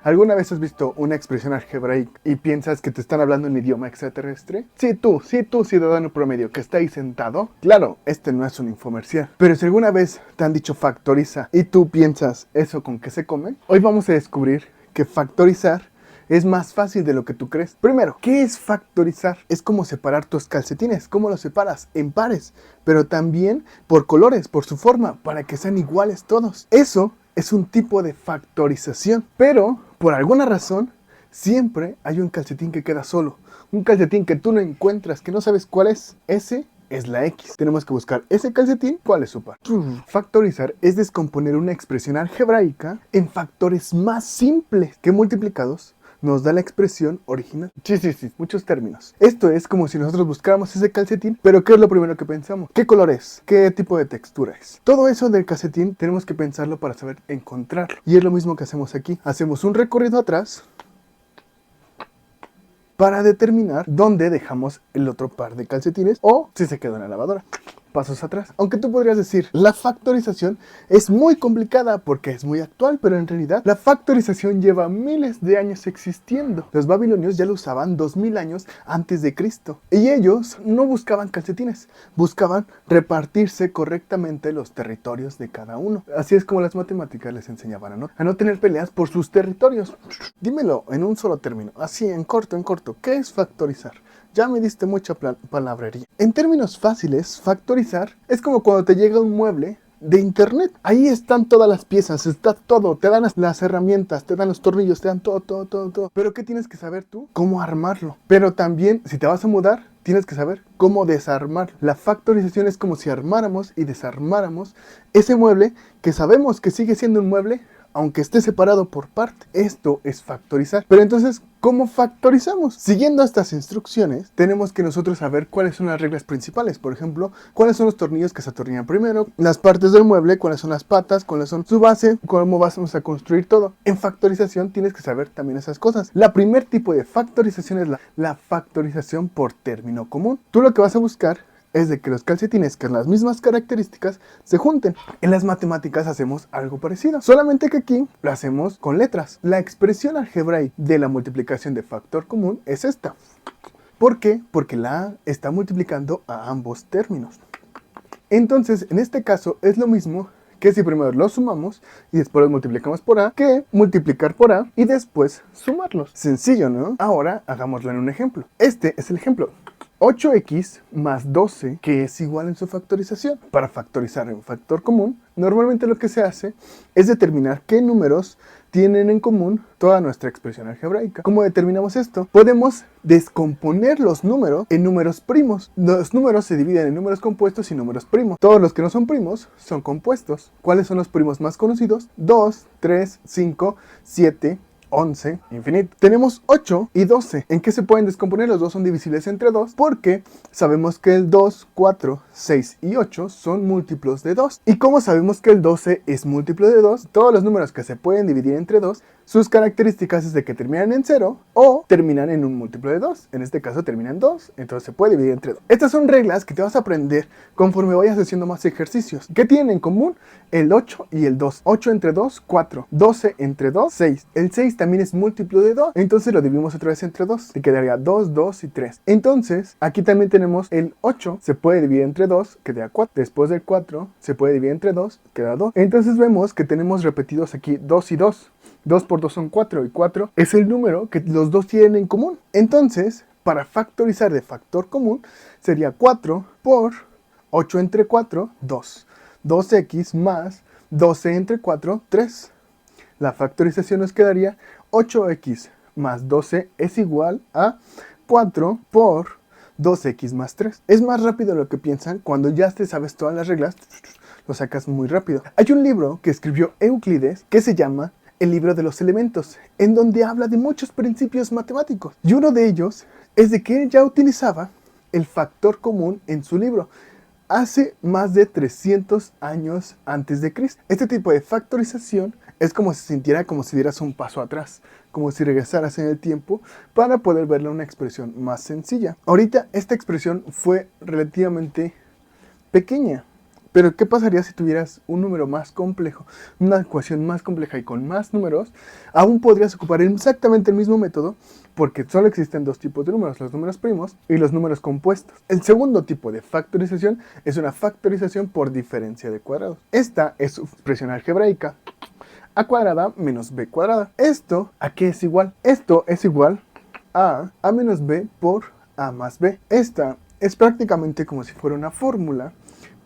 ¿Alguna vez has visto una expresión algebraica y piensas que te están hablando en idioma extraterrestre? Sí, tú, ciudadano promedio que está ahí sentado. Claro, este no es un infomercial. Pero si alguna vez te han dicho factoriza y tú piensas eso con qué se come, hoy vamos a descubrir que factorizar es más fácil de lo que tú crees. Primero, ¿qué es factorizar? Es como separar tus calcetines. ¿Cómo los separas? En pares, pero también por colores, por su forma, para que sean iguales todos. Eso es un tipo de factorización, pero por alguna razón siempre hay un calcetín que queda solo, un calcetín que tú no encuentras, que no sabes cuál es. Ese es la X. Tenemos que buscar ese calcetín, cuál es su par. Factorizar es descomponer una expresión algebraica en factores más simples que multiplicados nos da la expresión original. Sí, muchos términos. Esto es como si nosotros buscáramos ese calcetín, pero ¿qué es lo primero que pensamos? ¿Qué color es? ¿Qué tipo de textura es? Todo eso del calcetín tenemos que pensarlo para saber encontrarlo. Y es lo mismo que hacemos aquí. Hacemos un recorrido atrás para determinar dónde dejamos el otro par de calcetines o si se quedó en la lavadora. Pasos atrás. Aunque tú podrías decir, la factorización es muy complicada porque es muy actual, pero en realidad la factorización lleva miles de años existiendo. Los babilonios ya lo usaban 2000 años antes de Cristo. Y ellos no buscaban calcetines, buscaban repartirse correctamente los territorios de cada uno. Así es como las matemáticas les enseñaban a no tener peleas por sus territorios. Dímelo en un solo término, así en corto. ¿Qué es factorizar? Ya me diste mucha palabrería. En términos fáciles, factorizar es como cuando te llega un mueble de internet. Ahí están todas las piezas, está todo. Te dan las herramientas, te dan los tornillos, te dan todo. Pero ¿qué tienes que saber tú? Cómo armarlo. Pero también, si te vas a mudar, tienes que saber cómo desarmar. La factorización es como si armáramos y desarmáramos ese mueble que sabemos que sigue siendo un mueble, aunque esté separado por parte. Esto es factorizar. Pero entonces, ¿cómo factorizamos? Siguiendo estas instrucciones, tenemos que nosotros saber cuáles son las reglas principales. Por ejemplo, cuáles son los tornillos que se atornillan primero, las partes del mueble, cuáles son las patas, cuáles son su base, cómo vamos a construir todo. En factorización tienes que saber también esas cosas. La primer tipo de factorización es la factorización por término común. Tú lo que vas a buscar es de que los calcetines con las mismas características se junten. En las matemáticas hacemos algo parecido, solamente que aquí lo hacemos con letras. La expresión algebraica de la multiplicación de factor común es esta. ¿Por qué? Porque la A está multiplicando a ambos términos. Entonces, en este caso es lo mismo que si primero los sumamos y después los multiplicamos por A, que multiplicar por A y después sumarlos. Sencillo, ¿no? Ahora hagámoslo en un ejemplo. Este es el ejemplo. 8x más 12, que es igual en su factorización. Para factorizar un factor común, normalmente lo que se hace es determinar qué números tienen en común toda nuestra expresión algebraica. ¿Cómo determinamos esto? Podemos descomponer los números en números primos. Los números se dividen en números compuestos y números primos. Todos los que no son primos son compuestos. ¿Cuáles son los primos más conocidos? 2, 3, 5, 7, 11, infinito. Tenemos 8 y 12. ¿En qué se pueden descomponer? Los dos son divisibles entre 2 porque sabemos que el 2, 4, 6 y 8 son múltiplos de 2. ¿Y cómo sabemos que el 12 es múltiplo de 2? Todos los números que se pueden dividir entre 2, sus características es de que terminan en 0 o terminan en un múltiplo de 2. En este caso terminan en 2, entonces se puede dividir entre 2. Estas son reglas que te vas a aprender conforme vayas haciendo más ejercicios. ¿Qué tienen en común? El 8 y el 2. 8 entre 2, 4. 12 entre 2, 6. El 6 también es múltiplo de 2, entonces lo dividimos otra vez entre 2. Te quedaría 2, 2 y 3. Entonces, aquí también tenemos el 8, se puede dividir entre 2, queda 4. Después del 4, se puede dividir entre 2, queda 2. Entonces vemos que tenemos repetidos aquí 2 y 2. 2 por 2 son 4 y 4 es el número que los dos tienen en común. Entonces, para factorizar de factor común, sería 4 por 8 entre 4, 2. 2x más 12 entre 4, 3. La factorización nos quedaría 8x más 12 es igual a 4 por 2x más 3. Es más rápido de lo que piensan. Cuando ya te sabes todas las reglas, lo sacas muy rápido. Hay un libro que escribió Euclides que se llama El libro de los elementos, en donde habla de muchos principios matemáticos. Y uno de ellos es de que él ya utilizaba el factor común en su libro hace más de 300 años antes de Cristo. Este tipo de factorización es como si se sintiera como si dieras un paso atrás, como si regresaras en el tiempo para poder verle una expresión más sencilla. Ahorita esta expresión fue relativamente pequeña, Pero ¿qué pasaría si tuvieras un número más complejo, una ecuación más compleja y con más números? Aún podrías ocupar exactamente el mismo método, porque solo existen dos tipos de números, los números primos y los números compuestos. El segundo tipo de factorización es una factorización por diferencia de cuadrados. Esta es su expresión algebraica, a cuadrada menos b cuadrada. ¿Esto a qué es igual? Esto es igual a menos b por a más b. Esta es prácticamente como si fuera una fórmula,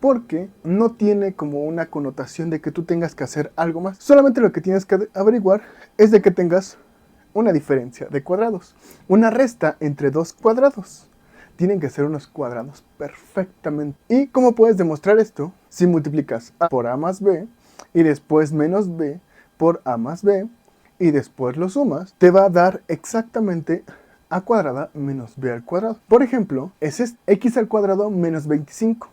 porque no tiene como una connotación de que tú tengas que hacer algo más. Solamente lo que tienes que averiguar es de que tengas una diferencia de cuadrados, una resta entre dos cuadrados. Tienen que ser unos cuadrados perfectamente. ¿Y cómo puedes demostrar esto? Si multiplicas a por a más b y después menos b por a más b y después lo sumas, te va a dar exactamente a cuadrada menos b al cuadrado. Por ejemplo, es x al cuadrado menos 25.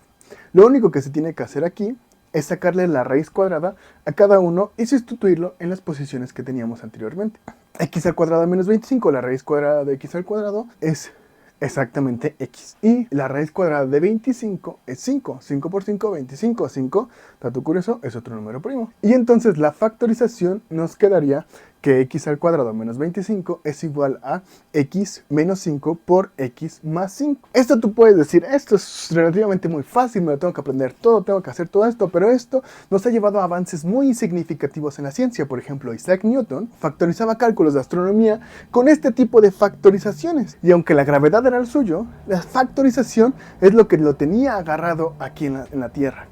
Lo único que se tiene que hacer aquí es sacarle la raíz cuadrada a cada uno y sustituirlo en las posiciones que teníamos anteriormente. X al cuadrado menos 25, la raíz cuadrada de x al cuadrado es exactamente x. Y la raíz cuadrada de 25 es 5. 5 por 5, 25. 5, dato curioso, es otro número primo. Y entonces la factorización nos quedaría que x al cuadrado menos 25 es igual a x menos 5 por x más 5. Esto tú puedes decir, esto es relativamente muy fácil, me lo tengo que aprender todo, tengo que hacer todo esto, pero esto nos ha llevado a avances muy significativos en la ciencia. Por ejemplo, Isaac Newton factorizaba cálculos de astronomía con este tipo de factorizaciones. Y aunque la gravedad era el suyo, la factorización es lo que lo tenía agarrado aquí en la Tierra.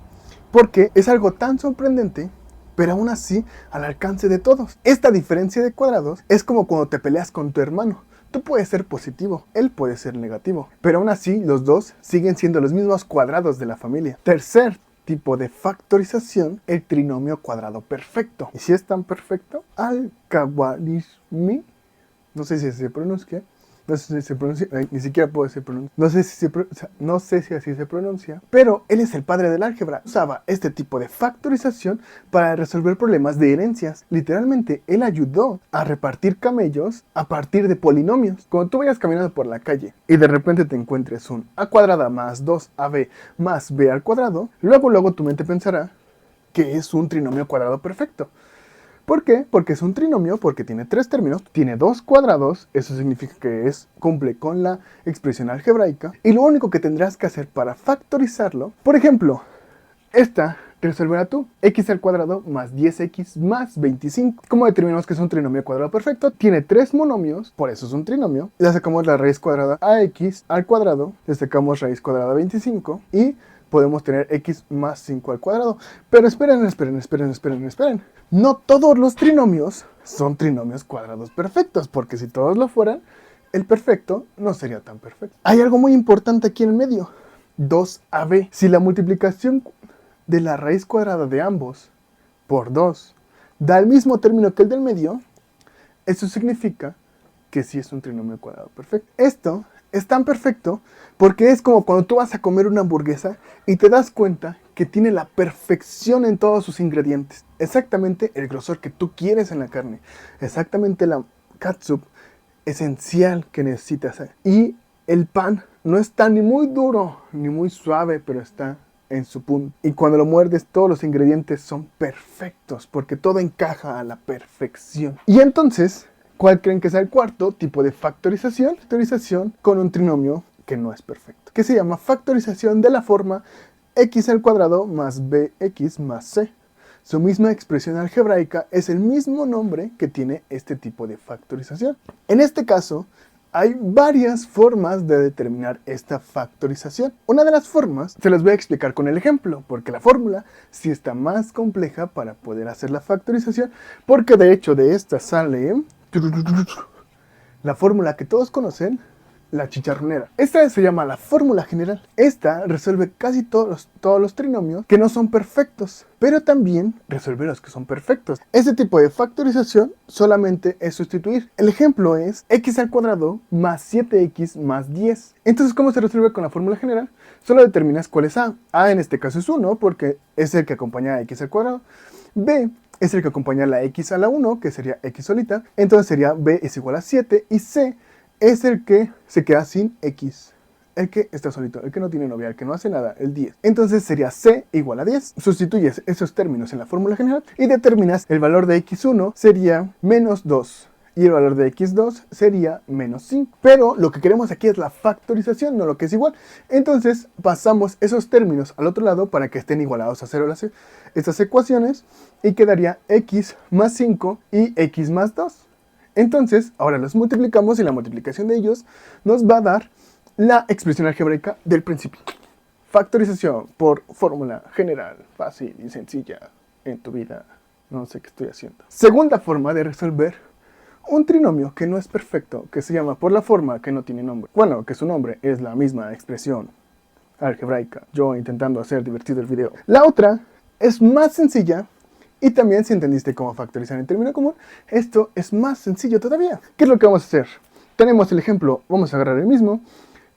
Porque es algo tan sorprendente, pero aún así al alcance de todos. Esta diferencia de cuadrados es como cuando te peleas con tu hermano. Tú puedes ser positivo, él puede ser negativo, pero aún así los dos siguen siendo los mismos cuadrados de la familia. Tercer tipo de factorización, el trinomio cuadrado perfecto. ¿Y si es tan perfecto? Al-Khwarizmi, no sé si se pronuncia. No sé si se pronuncia, ni siquiera puedo decir pronuncia. No sé si así se pronuncia. Pero él es el padre del álgebra. Usaba este tipo de factorización para resolver problemas de herencias. Literalmente, él ayudó a repartir camellos a partir de polinomios. Cuando tú vayas caminando por la calle y de repente te encuentres un a cuadrada más 2ab más b al cuadrado, luego tu mente pensará que es un trinomio cuadrado perfecto. ¿Por qué? Porque es un trinomio, porque tiene tres términos, tiene dos cuadrados, eso significa que cumple con la expresión algebraica, y lo único que tendrás que hacer para factorizarlo, por ejemplo, esta resolverá tú, x al cuadrado más 10x más 25. ¿Cómo determinamos que es un trinomio cuadrado perfecto? Tiene tres monomios, por eso es un trinomio. Le sacamos la raíz cuadrada a x al cuadrado, le sacamos raíz cuadrada a 25 y podemos tener x más 5 al cuadrado. Pero esperen. No todos los trinomios son trinomios cuadrados perfectos, porque si todos lo fueran, el perfecto no sería tan perfecto. Hay algo muy importante aquí en el medio, 2ab. Si la multiplicación de la raíz cuadrada de ambos por 2 da el mismo término que el del medio, eso significa que sí es un trinomio cuadrado perfecto. Esto es tan perfecto porque es como cuando tú vas a comer una hamburguesa y te das cuenta que tiene la perfección en todos sus ingredientes. Exactamente el grosor que tú quieres en la carne. Exactamente la catsup esencial que necesitas. Y el pan no está ni muy duro ni muy suave, pero está en su punto. Y cuando lo muerdes, todos los ingredientes son perfectos porque todo encaja a la perfección. Y entonces, ¿cuál creen que sea el cuarto tipo de factorización? Factorización con un trinomio que no es perfecto, que se llama factorización de la forma x al cuadrado más bx más c. Su misma expresión algebraica es el mismo nombre que tiene este tipo de factorización. En este caso, hay varias formas de determinar esta factorización. Una de las formas se las voy a explicar con el ejemplo, porque la fórmula sí está más compleja para poder hacer la factorización, porque de hecho de esta sale la fórmula que todos conocen, la chicharronera. Esta se llama la fórmula general. Esta resuelve casi todos los trinomios que no son perfectos, pero también resuelve los que son perfectos. Este tipo de factorización solamente es sustituir. El ejemplo es x al cuadrado más 7x más 10. Entonces, ¿cómo se resuelve con la fórmula general? Solo determinas cuál es a. A en este caso es 1 porque es el que acompaña a x al cuadrado. B es el que acompaña a la x a la 1, que sería x solita. Entonces sería b es igual a 7 y c es el que se queda sin x. el que está solito, el que no tiene novia, el que no hace nada, el 10. Entonces sería C igual a 10. Sustituyes esos términos en la fórmula general y determinas el valor de x1 sería menos 2. Y el valor de x2 sería menos 5. Pero lo que queremos aquí es la factorización, no lo que es igual. Entonces pasamos esos términos al otro lado para que estén igualados a 0 estas ecuaciones. Y quedaría x más 5 y x más 2. Entonces ahora los multiplicamos y la multiplicación de ellos nos va a dar la expresión algebraica del principio. Factorización por fórmula general, fácil y sencilla en tu vida. No sé qué estoy haciendo. Segunda forma de resolver un trinomio que no es perfecto, que se llama por la forma que no tiene nombre. Bueno, que su nombre es la misma expresión algebraica. Yo intentando hacer divertido el video. La otra es más sencilla y también si entendiste cómo factorizar en término común, esto es más sencillo todavía. ¿Qué es lo que vamos a hacer? Tenemos el ejemplo, vamos a agarrar el mismo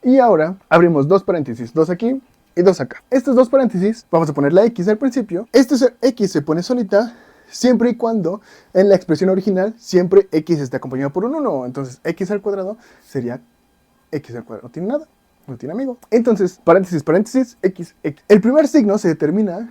y ahora abrimos dos paréntesis, dos aquí y dos acá. Estos dos paréntesis, vamos a poner la x al principio. X se pone solita siempre y cuando en la expresión original siempre x esté acompañado por un 1. Entonces x al cuadrado sería x al cuadrado. No tiene nada, no tiene amigo. Entonces, paréntesis, paréntesis, x, x. El primer signo se determina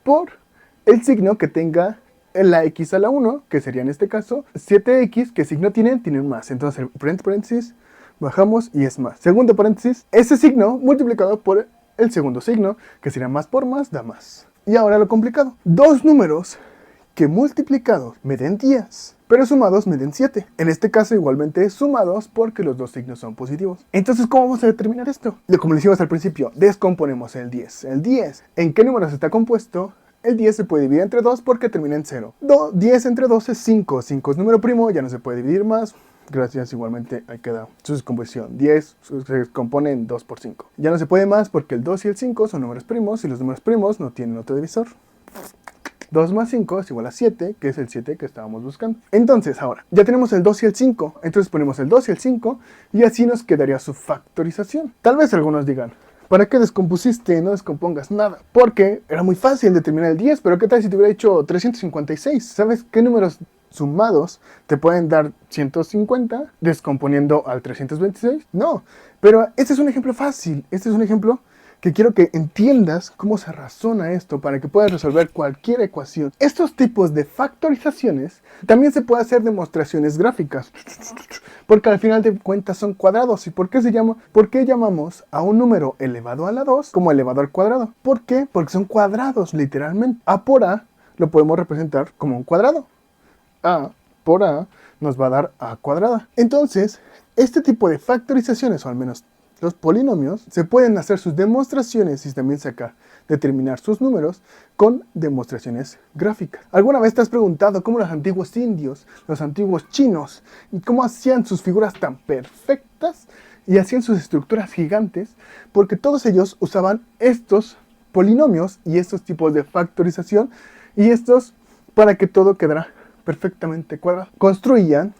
por el signo que tenga la x a la 1, que sería en este caso 7x, ¿qué signo tienen? Tienen más. Entonces, el primer paréntesis, bajamos y es más. Segundo paréntesis, ese signo multiplicado por el segundo signo, que sería más por más, da más. Y ahora lo complicado. Dos números que multiplicados me den 10, pero sumados me den 7. En este caso igualmente sumados porque los dos signos son positivos. Entonces, ¿cómo vamos a determinar esto? Como le dijimos al principio, descomponemos el 10. El 10, ¿en qué números está compuesto? El 10 se puede dividir entre 2 porque termina en 0. 10 entre 2 es 5. 5 es número primo, ya no se puede dividir más. Gracias, igualmente ahí queda su descomposición. 10 se descompone en 2 por 5. Ya no se puede más porque el 2 y el 5 son números primos y los números primos no tienen otro divisor. 2 más 5 es igual a 7, que es el 7 que estábamos buscando. Entonces, ahora, ya tenemos el 2 y el 5. Entonces ponemos el 2 y el 5 y así nos quedaría su factorización. Tal vez algunos digan, ¿para qué descompusiste? No descompongas nada. Porque era muy fácil determinar el 10, pero ¿qué tal si te hubiera dicho 356? ¿Sabes qué números sumados te pueden dar 150 descomponiendo al 326? No, pero este es un ejemplo fácil. Este es un ejemplo que quiero que entiendas cómo se razona esto para que puedas resolver cualquier ecuación. Estos tipos de factorizaciones también se puede hacer demostraciones gráficas, porque al final de cuentas son cuadrados. ¿Y por qué llamamos a un número elevado a la 2 como elevado al cuadrado? ¿Por qué? Porque son cuadrados, literalmente. A por A lo podemos representar como un cuadrado. A por A nos va a dar A cuadrada. Entonces, este tipo de factorizaciones, o al menos los polinomios, se pueden hacer sus demostraciones y también determinar sus números con demostraciones gráficas. ¿Alguna vez te has preguntado cómo los antiguos indios, los antiguos chinos, cómo hacían sus figuras tan perfectas y hacían sus estructuras gigantes? Porque todos ellos usaban estos polinomios y estos tipos de factorización y estos para que todo quedara perfectamente cuadrado. Construían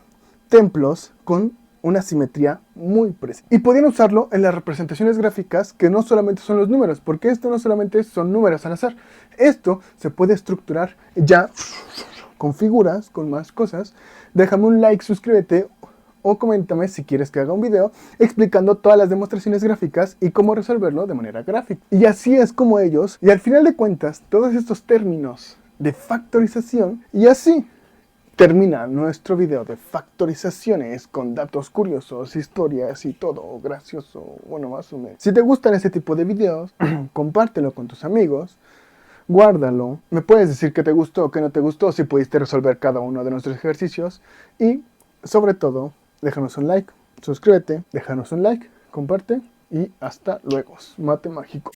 templos con una simetría muy precisa. Y podían usarlo en las representaciones gráficas que no solamente son los números, porque esto no solamente son números al azar. Esto se puede estructurar ya con figuras, con más cosas. Déjame un like, suscríbete o coméntame si quieres que haga un video explicando todas las demostraciones gráficas y cómo resolverlo de manera gráfica. Y así es como ellos, y al final de cuentas, todos estos términos de factorización, y así termina nuestro video de factorizaciones con datos curiosos, historias y todo gracioso, bueno, más o menos. Si te gustan este tipo de videos, compártelo con tus amigos, guárdalo, me puedes decir qué te gustó, qué no te gustó, si pudiste resolver cada uno de nuestros ejercicios y, sobre todo, déjanos un like, suscríbete, déjanos un like, comparte y hasta luego. Mate mágico.